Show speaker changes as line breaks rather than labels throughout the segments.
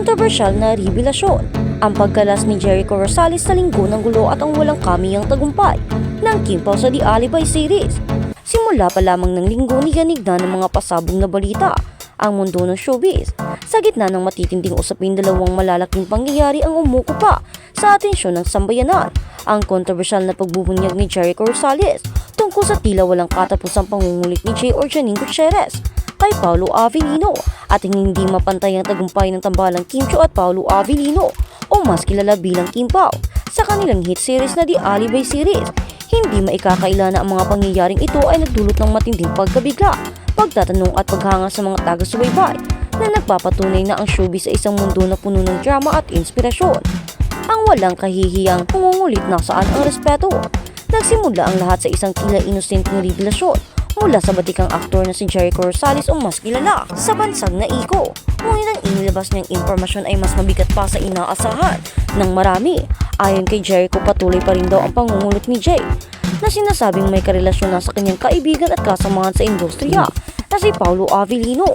Kontrobersyal na revelasyon, ang pagkalas ni Jericho Rosales sa linggo ng gulo at ang walang kamiyang tagumpay ng Kim Pao sa The Alibay series. Simula pa lamang ng linggo niyanig na ng mga pasabog na balita ang mundo ng showbiz. Sa gitna ng matitinding usapin, dalawang malalaking pangyayari ang umuko pa sa atensyon ng sambayanan. Ang kontrobersyal na pagbubunyag ni Jericho Rosales tungkol sa tila walang katapusang pangungulit ni Jay or Janine Gutierrez kay Paolo Avellino at hindi mapantay ang tagumpay ng tambalang Kim Chiu at Paolo Avellino o mas kilala bilang Kim Pao sa kanilang hit series na The Alibay series. Hindi maikakaila na ang mga pangyayaring ito ay nagdulot ng matinding pagkabigla, pagtatanong at paghanga sa mga taga-subaybay na nagpapatunay na ang showbiz sa isang mundo na puno ng drama at inspirasyon. Ang walang kahihiyang pangungulit na saan ang respeto. Nagsimula ang lahat sa isang tila inosenteng revelasyon mula sa batikang aktor na si Jericho Rosales o mas kilala sa bansag na Iko. Ngunit ang inilabas niyang impormasyon ay mas mabigat pa sa inaasahan ng marami. Ayon kay Jericho, patuloy pa rin daw ang pangungulot ni Jay na sinasabing may karelasyon na sa kanyang kaibigan at kasamahan sa industriya na si Paolo Avellino.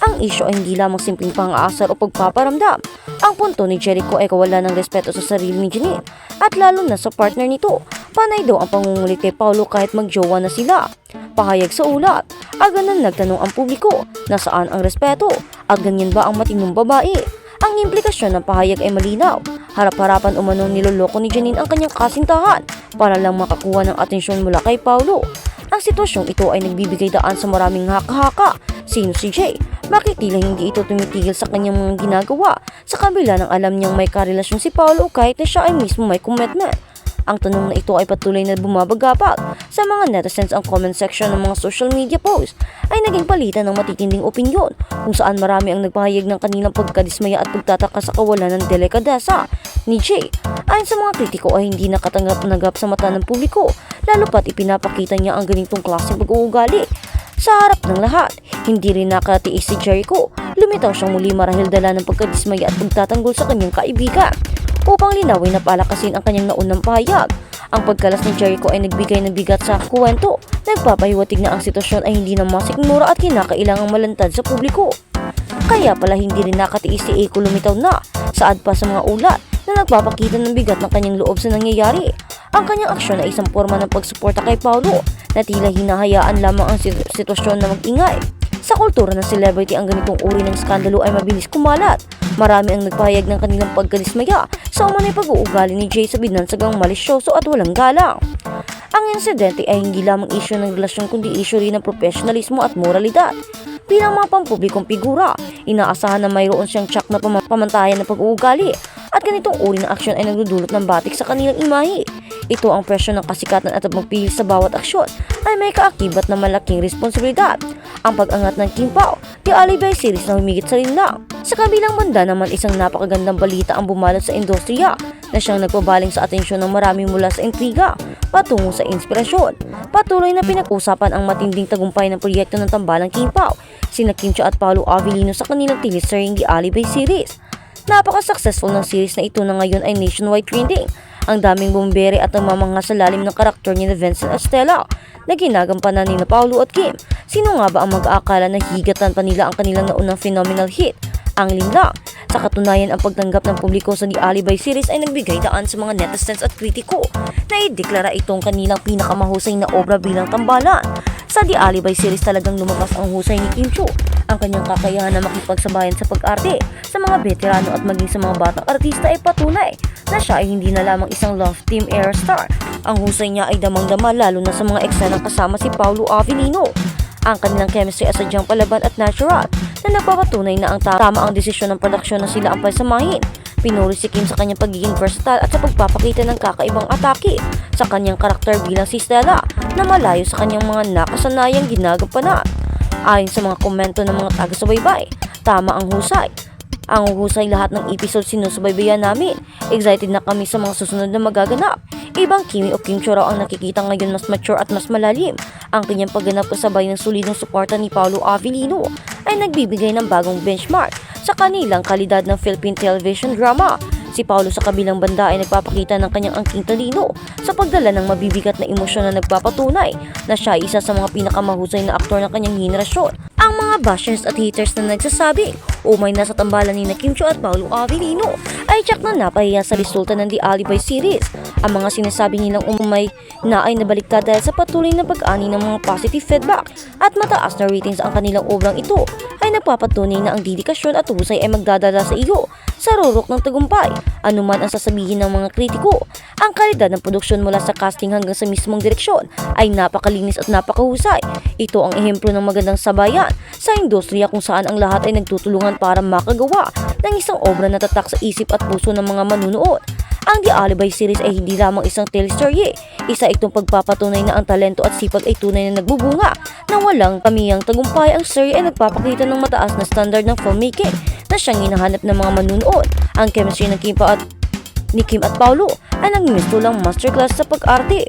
Ang isyo ay hindi lamang simpleng pang-aasar o pagpaparamdam. Ang punto ni Jericho ay kawalan ng respeto sa sarili ni Janine at lalo na sa partner nito. Panay daw ang pangungulit kay Paolo kahit magjowa na sila. Pahayag sa ulat, aganan nagtanong ang publiko na saan ang respeto at ganyan ba ang matinong babae. Ang implikasyon ng pahayag ay malinaw. Harap-harapan umanong niloloko ni Janine ang kanyang kasintahan para lang makakuha ng atensyon mula kay Paolo. Ang sitwasyong ito ay nagbibigay daan sa maraming haka-haka. Sino si Jay? Bakit tila hindi ito tumitigil sa kanyang mga ginagawa sa kabila ng alam niyang may karelasyon si Paolo kahit na siya ay mismo may commitment? Ang tanong na ito ay patuloy na bumabagabag sa mga netizens. Ang comment section ng mga social media posts ay naging palitan ng matitinding opinyon kung saan marami ang nagpahayag ng kanilang pagkadismaya at pagtataka sa kawalan ng delikadesa ni Jay. Ayon sa mga kritiko ay hindi nakatanggap-tanggap sa mata ng publiko, lalo pat ipinapakita niya ang ganitong klaseng pag-uugali. Sa harap ng lahat, hindi rin nakatiis si Jericho. Lumitaw siyang muli marahil dala ng pagkadismaya at pagtatanggol sa kanyang kaibigan. Upang linawin na palakasin ang kanyang naunang pahayag, ang pagkalas ni Jericho ay nagbigay ng bigat sa kwento. Nagpapahiwatig na ang sitwasyon ay hindi na masikmura at kinakailangang malantad sa publiko. Kaya pala hindi rin nakatiis si Eiko, lumitaw na saad pa sa mga ulat na nagpapakita ng bigat ng kanyang loob sa nangyayari. Ang kanyang aksyon ay isang forma ng pagsuporta kay Paolo na tila hinahayaan lamang ang sitwasyon na mag-ingay. Sa kultura ng celebrity, ang ganitong uri ng skandalo ay mabilis kumalat. Marami ang nagpahayag ng kanilang pagkadismaya sa umano'y pag-uugali ni Jay sa binansagang malisyoso at walang galang. Ang insidente ay hindi lamang isyu ng relasyon kundi isyu rin ng profesionalismo at moralidad. Bilang mga pampublikong figura, inaasahan na mayroon siyang tsak na pamantayan ng pag-uugali at ganitong uri ng aksyon ay nagdudulot ng batik sa kanilang imahe. Ito ang presyo ng kasikatan at magpili sa bawat aksyon ay may kaakibat na malaking responsibilidad. Ang pag-angat ng Kim Pao, The Alibay series na humigit sa linlang. Sa kabilang banda naman, isang napakagandang balita ang bumalot sa industriya na siyang nagpabaling sa atensyon ng marami mula sa intriga patungo sa inspirasyon. Patuloy na pinag-usapan ang matinding tagumpay ng proyekto ng tambalang Kim Pao, sina Kim Chiu at Paolo Avellino sa kanilang teleserye The Alibay series. Napaka-successful ng series na ito na ngayon ay nationwide trending. Ang daming bumbere at namamangha sa lalim ng karakter ni Vincent at Stella na ginagampanan ni Paolo at Kim. Sino nga ba ang mag-aakala na higatan pa nila ang kanilang naunang phenomenal hit, ang linlang? Sa katunayan, ang pagtanggap ng publiko sa The Alibay series ay nagbigay daan sa mga netizens at kritiko na ideklara itong kanilang pinakamahusay na obra bilang tambalan. Sa The Alibay series talagang lumabas ang husay ni Kim Chiu, ang kanyang kakayahan na makipagsabayan sa pag-arte sa mga veterano at maging sa mga batang artista ay patunay na siya ay hindi na lamang isang love team era star. Ang husay niya ay damang-dama lalo na sa mga eksenang kasama si Paolo Avellino. Ang kanilang chemistry ay sadyang palaban at natural na nagpapatunay na ang tama ang desisyon ng produksyon na sila ang pasamahin. Pinuri si Kim sa kanyang pagiging versatile at sa pagpapakita ng kakaibang atake sa kanyang karakter bilang si Stella na malayo sa kanyang mga nakasanayang ginagampanan. Ayon sa mga komento ng mga taga-subaybay, tama ang husay. Ang husay lahat ng episode sinusubaybayan namin. Excited na kami sa mga susunod na magaganap. Ibang Kimi o Kim Chiu raw ang nakikita ngayon mas mature at mas malalim. Ang kanyang pagganap kasabay ng solidong suporta ni Paolo Avellino ay nagbibigay ng bagong benchmark sa kanilang kalidad ng Philippine television drama. Si Paolo sa kabilang banda ay nagpapakita ng kanyang angking talino sa pagdala ng mabibigat na emosyon na nagpapatunay na siya ay isa sa mga pinakamahusay na aktor ng kanyang henerasyon. Ang mga bashers at haters na nagsasabi, umay na sa tambalan ni Kim Chiu at Paolo Avellino ay tsak na napahiya sa resulta ng The Alibi series. Ang mga sinasabi nilang umay na ay nabaliktad dahil sa patuloy na pag-ani ng mga positive feedback at mataas na ratings ang kanilang obrang ito ay nagpapatunay na ang dedikasyon at husay ay magdadala sa iyo sa rurok ng tagumpay. Anuman ang sasabihin ng mga kritiko, ang kalidad ng produksyon mula sa casting hanggang sa mismong direksyon ay napakalinis at napakahusay. Ito ang ehemplo ng magandang sabayan sa industriya kung saan ang lahat ay nagtutulungan para makagawa ng isang obra na tatak sa isip at puso ng mga manunood. Ang The Alibi series ay hindi lamang isang teleserye, isa itong pagpapatunay na ang talento at sipag ay tunay na nagbubunga nang walang kamiyang tagumpay. Ang serye ay nagpapakita ng mataas na standard ng filmmaking na siyang hinahanap ng mga manunood. Ang chemistry ng Kim at Paolo ay nagmistulang masterclass sa pag-arte.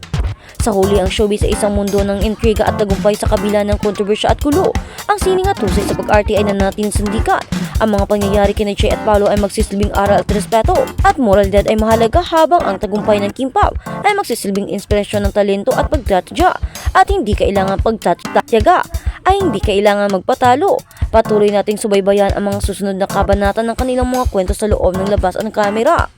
Sa huli, ang showbiz ay isang mundo ng intriga at tagumpay sa kabila ng kontrobersya at gulo. Ang sining at husay sa pag-arte ay nanatiling sindikat. Ang mga pangyayari kina Jay at Paolo ay magsisilbing aral at respeto at moral dead ay mahalaga, habang ang tagumpay ng Kim Pao ay magsisilbing inspirasyon ng talento at pagtatadya at hindi kailangan pagtatyaga ay hindi kailangan magpatalo. Patuloy nating subaybayan ang mga susunod na kabanata ng kanilang mga kwento sa loob ng labas ng kamera.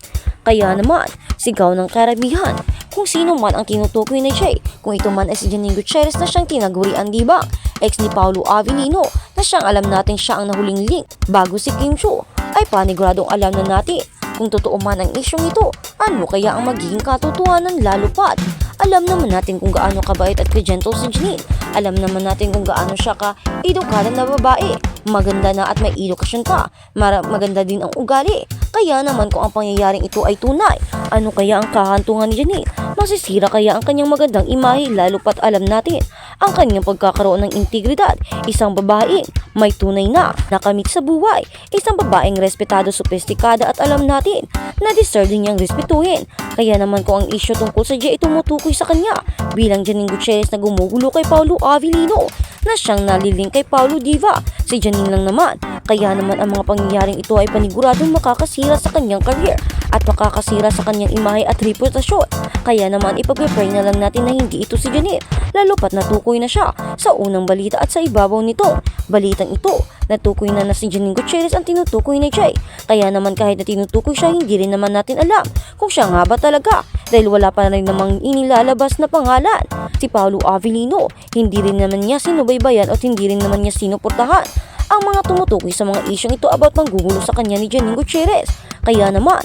Kaya naman, sigaw ng karamihan kung sino man ang tinutukoy ni Jay, kung ito man ay si Janine Gutierrez na siyang tinaguriang diva, ex ni Paolo Avellino na siyang alam natin siya ang nahuling link bago si Kim Chiu, ay paniguradong alam na natin kung totoo man ang isyong ito. Ano kaya ang magiging katotohanan, lalo pat alam naman natin kung gaano kabait at ka-gentle si Janine. Alam naman natin kung gaano siya ka-edukada na babae. Maganda na at may edukasyon pa. Maganda din ang ugali. Kaya naman kung ang pangyayaring ito ay tunay, ano kaya ang kahantungan ni Janine? Masisira kaya ang kanyang magandang imahe, lalo pat alam natin ang kanyang pagkakaroon ng integridad. Isang babaeng may tunay na nakamit sa buhay. Isang babaeng respetado, sophisticada at alam natin na deserve din niyang respetuhin. Kaya naman kung ang isyo tungkol sa Jay ay tumutukoy sa kanya bilang Janine Gutierrez na gumugulo kay Paolo Avellino na siyang naliling kay Paolo Diva, si Janine lang naman. Kaya naman ang mga pangyayaring ito ay paniguradong makakasira sa kanyang career at makakasira sa kanyang imahe at reputasyon. Kaya naman ipag-pray na lang natin na hindi ito si Janine, lalo pat natukoy na siya sa unang balita at sa ibabaw nito. Balitang ito, natukoy na si Janine Gutierrez ang tinutukoy ni Jay. Kaya naman kahit na tinutukoy siya, hindi rin naman natin alam kung siya nga ba talaga, dahil wala pa rin namang inilalabas na pangalan. Si Paolo Avellino, hindi rin naman niya sinubaybayan at hindi rin naman niya sinuportahan ang mga tumutukoy sa mga isyong ito about manggugulo sa kanya ni Janine Gutierrez. Kaya naman,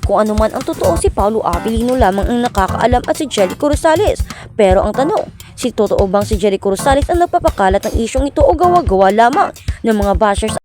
kung ano man ang totoo, si Paolo Avellino lamang ang nakakaalam at si Jericho Rosales. Pero ang tanong, si totoo bang si Jericho Rosales ang nagpapakalat ng isyong ito o gawa-gawa lamang ng mga bashers